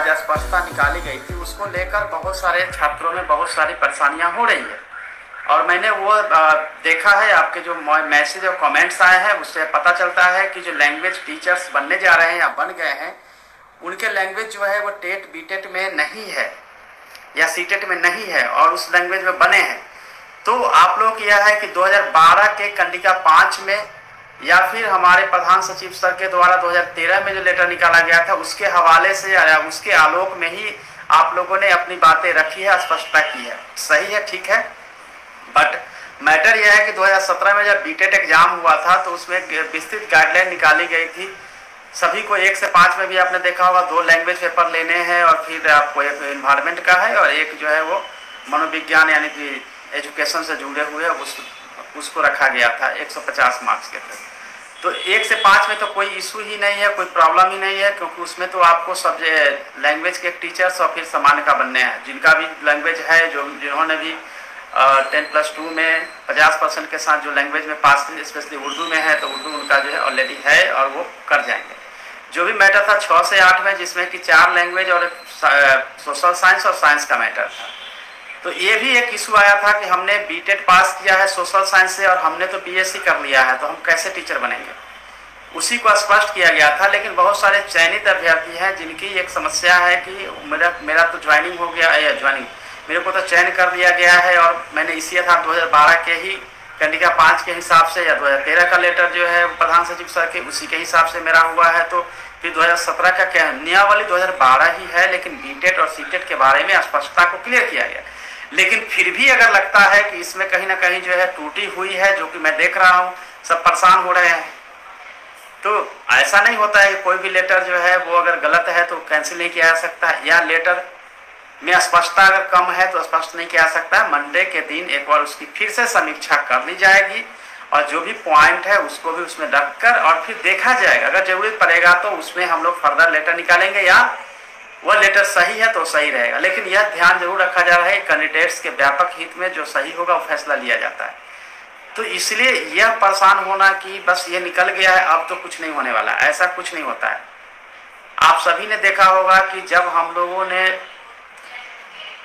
आज अस्पष्टता निकाली गई थी उसको लेकर बहुत सारे छात्रों में बहुत सारी परेशानियां हो रही है। और मैंने वो देखा है, आपके जो मैसेज और कमेंट्स आए हैं उससे पता चलता है कि जो लैंग्वेज टीचर्स बनने जा रहे हैं या बन गए हैं, उनके लैंग्वेज जो है वो टेट बीटेट में नहीं है या सीटेट में नहीं है और उस लैंग्वेज में बने हैं। तो आप लोग यह है कि 2012 के कंडिका 5 में या फिर हमारे प्रधान सचिव सर के द्वारा 2013 में जो लेटर निकाला गया था उसके हवाले से या उसके आलोक में ही आप लोगों ने अपनी बातें रखी है, स्पष्टता की है। सही है, ठीक है। बट मैटर यह है कि 2017 में जब बीटेट एग्जाम हुआ था तो उसमें विस्तृत गाइडलाइन निकाली गई थी। सभी को 1 से 5 में भी आपने देखा होगा 2 लैंग्वेज पेपर लेने हैं और फिर आपको एक इन्वायरमेंट का है और एक जो है वो मनोविज्ञान यानी कि एजुकेशन से जुड़े हुए उसको रखा गया था 150 मार्क्स के तक। तो 1 से 5 में तो कोई इशू ही नहीं है, कोई प्रॉब्लम ही नहीं है, क्योंकि उसमें तो आपको सब्जेक्ट लैंग्वेज के टीचर्स और फिर सामान्य का बनने हैं। जिनका भी लैंग्वेज है, जिन्होंने भी 10+2 में 50% के साथ जो लैंग्वेज में पास स्पेशली उर्दू में है तो उर्दू उनका जो है ऑलरेडी है और वो कर जाएंगे। जो भी मैटर था 6 से 8 में, जिसमें कि 4 लैंग्वेज और सोशल साइंस और साइंस का मैटर था। तो ये भी एक इशू आया था कि हमने बीटेट पास किया है सोशल साइंस से और हमने तो बीएससी कर लिया है, तो हम कैसे टीचर बनेंगे, उसी को स्पष्ट किया गया था। लेकिन बहुत सारे चयनित अभ्यर्थी हैं जिनकी एक समस्या है कि मेरा तो ज्वाइनिंग हो गया है, मेरे को तो चयन कर दिया गया है और मैंने इसी था 2012 के ही कंडिका 5 के हिसाब से या 2013 का लेटर जो है प्रधान सचिव सर के उसी के हिसाब से मेरा हुआ है। तो फिर 2017 का क्या नियमावली 2012 ही है, लेकिन बीटेट और सीटेट के बारे में स्पष्टता को क्लियर किया गया। लेकिन फिर भी अगर लगता है कि इसमें कहीं ना कहीं जो है त्रुटि हुई है, जो कि मैं देख रहा हूँ सब परेशान हो रहे हैं, तो ऐसा नहीं होता है कि कोई भी लेटर जो है वो अगर गलत है तो कैंसिल नहीं किया जा सकता, या लेटर में स्पष्टता अगर कम है तो स्पष्ट नहीं किया जा सकता है। मंडे के दिन एक बार उसकी फिर से समीक्षा कर ली जाएगी और जो भी पॉइंट है उसको भी उसमें रखकर और फिर देखा जाएगा। अगर जरूरत पड़ेगा तो उसमें हम लोग फर्दर लेटर निकालेंगे या वह लेटर सही है तो सही रहेगा। लेकिन यह ध्यान जरूर रखा जा रहा है कैंडिडेट्स के व्यापक हित में जो सही होगा वो फैसला लिया जाता है। तो इसलिए यह परेशान होना कि बस ये निकल गया है अब तो कुछ नहीं होने वाला, ऐसा कुछ नहीं होता है। आप सभी ने देखा होगा कि जब हम लोगों ने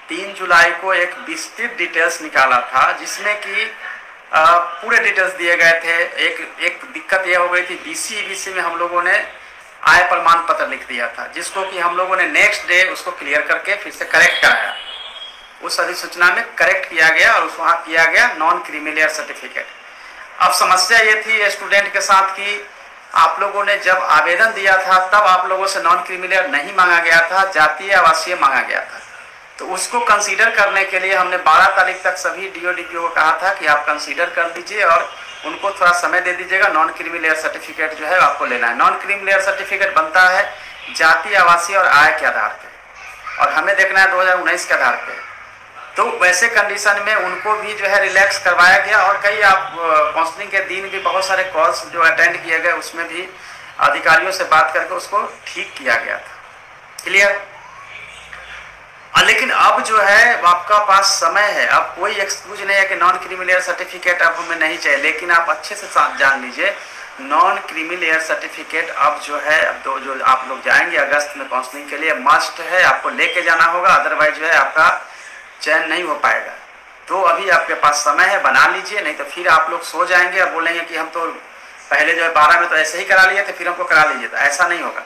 3 जुलाई को एक विस्तृत डिटेल्स निकाला था जिसमें कि पूरे डिटेल्स दिए गए थे। एक दिक्कत यह हो गई थी, बीसी में हम लोगों ने आय प्रमाण पत्र लिख दिया था, जिसको कि हम लोगों ने नेक्स्ट डे उसको क्लियर करके फिर से करेक्ट कराया। उस अधिसूचना में करेक्ट किया गया और वहाँ किया गया नॉन क्रीमिलियर सर्टिफिकेट। अब समस्या ये थी स्टूडेंट के साथ कि आप लोगों ने जब आवेदन दिया था तब आप लोगों से नॉन क्रीमिलियर नहीं मांगा गया था, जातीय आवासीय मांगा गया था। तो उसको कंसीडर करने के लिए हमने 12 तारीख तक सभी डीओ को कहा था कि आप कंसीडर कर दीजिए और उनको थोड़ा समय दे दीजिएगा। नॉन क्रीमिलियर सर्टिफिकेट जो है आपको लेना है। नॉन क्रीमिलियर सर्टिफिकेट बनता है जाति, आवासीय और आय के आधार पे और हमें देखना है 2019 के आधार पे। तो वैसे कंडीशन में उनको भी जो है रिलैक्स करवाया गया और कई आप काउंसलिंग के दिन भी बहुत सारे कॉल्स जो अटेंड किए गए उसमें भी अधिकारियों से बात करके उसको ठीक किया गया था। क्लियर? लेकिन अब जो है आपका पास समय है, अब कोई एक्सक्यूज नहीं है कि नॉन क्रीमिलियर सर्टिफिकेट अब हमें नहीं चाहिए। लेकिन आप अच्छे से जान लीजिए नॉन क्रीमिलियर सर्टिफिकेट अब जो है अब जो आप लोग जाएंगे अगस्त में काउंसलिंग के लिए मस्ट है, आपको लेके जाना होगा, अदरवाइज जो है आपका चयन नहीं हो पाएगा। तो अभी आपके पास समय है, बना लीजिए, नहीं तो फिर आप लोग सो जाएंगे और बोलेंगे कि हम तो पहले जो है 12 में तो ऐसे ही करा लिए थे फिर हमको करा लीजिए। तो ऐसा नहीं होगा।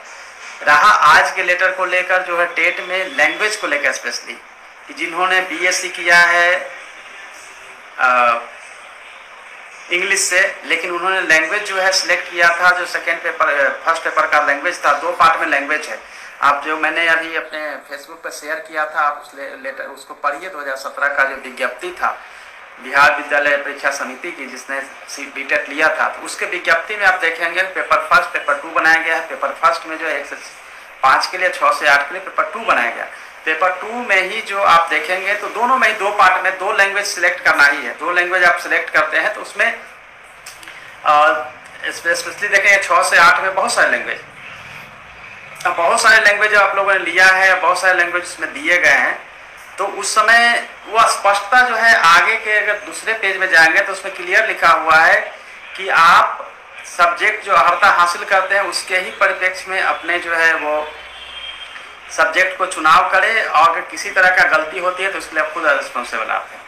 रहा आज के लेटर को लेकर जो है टेट में लैंग्वेज को लेकर स्पेशली कि जिन्होंने बीएससी किया है इंग्लिश से, लेकिन उन्होंने लैंग्वेज जो है सिलेक्ट किया था जो फर्स्ट पेपर का लैंग्वेज था, 2 पार्ट में लैंग्वेज है। आप जो मैंने अभी अपने फेसबुक पर शेयर किया था आप उस लेटर उसको पढ़िए। 2017 का जो विज्ञप्ति था बिहार विद्यालय परीक्षा समिति की जिसने बीटेट लिया था, तो उसके विज्ञप्ति में आप देखेंगे पेपर फर्स्ट पेपर 2 बनाया गया है। पेपर फर्स्ट में जो 1 से 5 के लिए, 6 से 8 के लिए पेपर 2 बनाया गया। पेपर 2 में ही जो आप देखेंगे तो दोनों में ही 2 पार्ट में 2 लैंग्वेज सिलेक्ट करना ही है। 2 लैंग्वेज आप सिलेक्ट करते हैं तो उसमें स्पेशली देखेंगे 6 से 8 में बहुत सारे लैंग्वेज, बहुत सारे लैंग्वेज आप लोगों ने लिया है, बहुत सारे लैंग्वेज उसमें दिए गए हैं। तो उस समय वो स्पष्टता जो है आगे के अगर दूसरे पेज में जाएंगे तो उसमें क्लियर लिखा हुआ है कि आप सब्जेक्ट जो अर्हता हासिल करते हैं उसके ही परिप्रेक्ष्य में अपने जो है वो सब्जेक्ट को चुनाव करे, और अगर किसी तरह का गलती होती है तो उसके लिए आप खुद रिस्पॉन्सिबल आप हैं।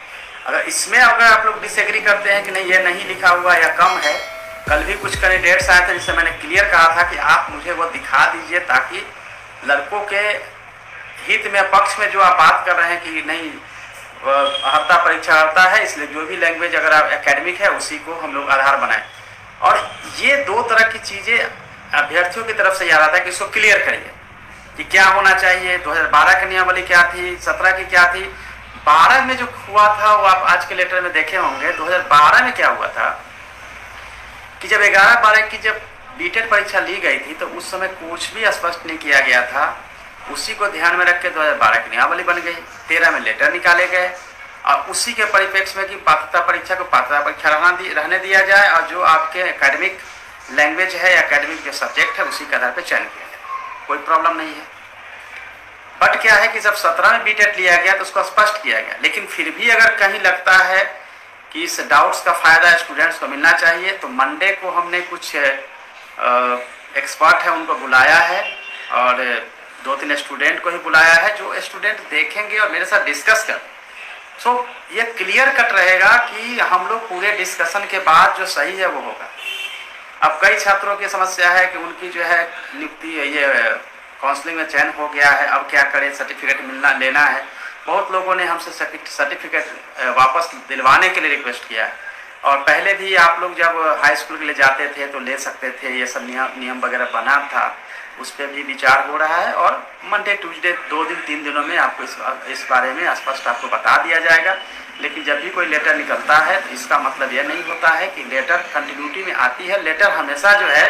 अगर इसमें अगर आप लोग डिसएग्री करते हैं कि नहीं ये नहीं लिखा हुआ या कम है, कल भी कुछ कैंडिडेट्स आए थे जिससे मैंने क्लियर कहा था कि आप मुझे वो दिखा दीजिए, ताकि लड़कों के हित में, पक्ष में जो आप बात कर रहे हैं कि नहीं हफ्ता परीक्षा हफ्ता है, इसलिए जो भी लैंग्वेज अगर आप एकेडमिक है उसी को हम लोग आधार बनाएं। और ये दो तरह की चीज़ें अभ्यर्थियों की तरफ से ये आ रहा था कि इसको क्लियर करिए कि क्या होना चाहिए। 2012 की नियमावली क्या थी, 17 की क्या थी, 12 में जो हुआ था वो आप आज के लेटर में देखे होंगे। 2012 में क्या हुआ था कि जब 11-12 की जब बीटेड परीक्षा ली गई थी तो उस समय कुछ भी स्पष्ट नहीं किया गया था। उसी को ध्यान में रख के 2012 की नियमावली बन गई, 13 में लेटर निकाले गए, और उसी के परिप्रेक्ष्य में कि पात्रता परीक्षा को पात्रता परीक्षा रहने दिया जाए, और जो आपके एकेडमिक लैंग्वेज है, एकेडमिक जो सब्जेक्ट है उसी के आधार पर चयन किया जाए, कोई प्रॉब्लम नहीं है। बट क्या है कि जब 17 में बीटेड लिया गया तो उसको स्पष्ट किया गया, लेकिन फिर भी अगर कहीं लगता है कि इस डाउट्स का फायदा स्टूडेंट्स को मिलना चाहिए, तो मंडे को हमने कुछ एक्सपर्ट है उनको बुलाया है, और 2-3 स्टूडेंट को ही बुलाया है, जो स्टूडेंट देखेंगे और मेरे साथ डिस्कस कर। सो ये क्लियर कट रहेगा कि हम लोग पूरे डिस्कशन के बाद जो सही है वो होगा। अब कई छात्रों की समस्या है कि उनकी जो है नियुक्ति ये काउंसलिंग में चयन हो गया है, अब क्या करें, सर्टिफिकेट लेना है। बहुत लोगों ने हमसे सर्टिफिकेट वापस दिलवाने के लिए रिक्वेस्ट किया है, और पहले भी आप लोग जब हाई स्कूल के लिए जाते थे तो ले सकते थे, ये सब नियम वगैरह बना था, उस पर भी विचार हो रहा है, और मंडे ट्यूसडे 2-3 दिनों में आपको इस बारे में स्पष्ट आपको बता दिया जाएगा। लेकिन जब भी कोई लेटर निकलता है तो इसका मतलब यह नहीं होता है कि लेटर कंटिन्यूटी में आती है। लेटर हमेशा जो है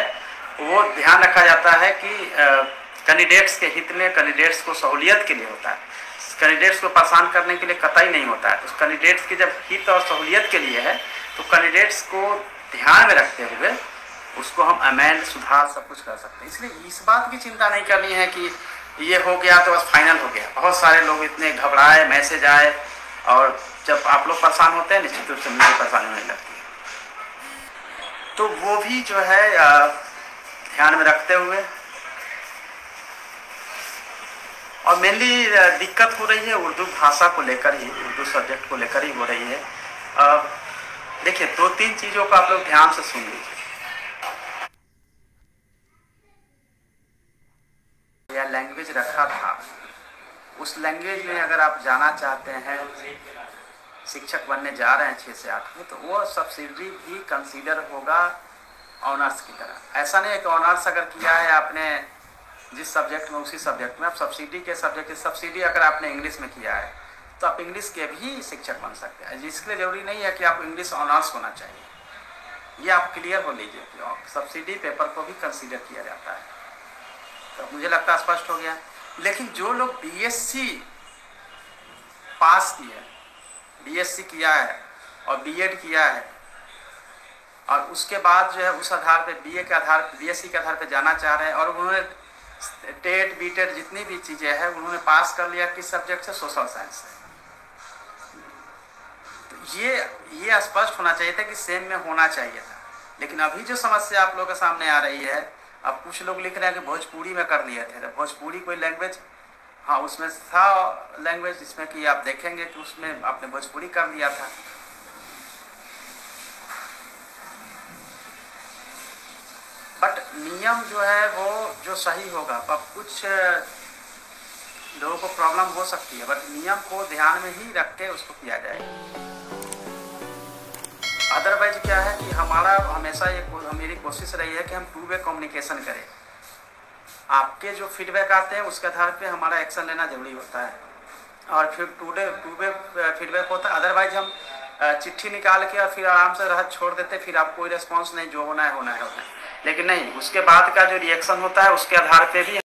वो ध्यान रखा जाता है कि कैंडिडेट्स के हित में, कैंडिडेट्स को सहूलियत के लिए होता है, कैंडिडेट्स को परेशान करने के लिए कतई नहीं होता है। तो कैंडिडेट्स की जब हित और सहूलियत के लिए है तो कैंडिडेट्स को ध्यान में रखते हुए उसको हम अमेंड, सुधार सब कुछ कर सकते हैं। इसलिए इस बात की चिंता नहीं करनी है कि ये हो गया तो बस फाइनल हो गया। बहुत सारे लोग इतने घबराए, मैसेज आए, और जब आप लोग परेशान होते हैं निश्चित रूप से मुझे परेशानी होने लगती है। तो वो भी जो है ध्यान में रखते हुए, और मेनली दिक्कत हो रही है उर्दू भाषा को लेकर ही, उर्दू सब्जेक्ट को लेकर ही हो रही है। देखिए 2-3 चीज़ों को आप लोग ध्यान से सुन लीजिए। यह लैंग्वेज रखा था, उस लैंग्वेज में अगर आप जाना चाहते हैं, शिक्षक बनने जा रहे हैं 6 से 8 में, तो वो सब्सिडी भी कंसीडर होगा ऑनर्स की तरह। ऐसा नहीं है कि ऑनर्स अगर किया है आपने जिस सब्जेक्ट में, उसी सब्जेक्ट में, आप सब्सिडी के सब्जेक्ट, सब्सिडी अगर आपने इंग्लिश में किया है तो आप इंग्लिश के भी शिक्षक बन सकते हैं, जिसके लिए जरूरी नहीं है कि आप इंग्लिश ऑनर्स होना चाहिए। ये आप क्लियर हो लीजिए कि सब्सिडी पेपर को भी कंसीडर किया जाता है। तो मुझे लगता है स्पष्ट हो गया। लेकिन जो लोग बीएससी पास किए, बीएससी किया है और बीएड किया है, और उसके बाद जो है उस आधार पे बीए के आधार पे, बीएससी के आधार पे जाना चाह रहे हैं, और उन्होंने टेट बीटेड जितनी भी चीज़ें हैं उन्होंने पास कर लिया, किस सब्जेक्ट से, सोशल साइंस से। तो ये स्पष्ट होना चाहिए था कि सेम में होना चाहिए था। लेकिन अभी जो समस्या आप लोगों के सामने आ रही है, अब कुछ लोग लिख रहे हैं कि भोजपुरी में कर लिए थे। तो भोजपुरी कोई लैंग्वेज, हाँ उसमें था लैंग्वेज जिसमें कि आप देखेंगे कि उसमें आपने भोजपुरी कर लिया था। बट नियम जो है वो जो सही होगा, अब कुछ लोगों को प्रॉब्लम हो सकती है, बट नियम को ध्यान में ही रख के उसको किया जाएगा। अदरवाइज क्या है कि हमारा हमेशा मेरी कोशिश रही है कि हम 2 वे कम्युनिकेशन करें। आपके जो फीडबैक आते हैं उसके आधार पे हमारा एक्शन लेना जरूरी होता है, और फिर 2 वे फीडबैक होता है। अदरवाइज हम चिट्ठी निकाल के और फिर आराम से राहत छोड़ देते, फिर आप कोई रिस्पॉन्स नहीं, जो होना है होना है। लेकिन नहीं, उसके बाद का जो रिएक्शन होता है उसके आधार पे भी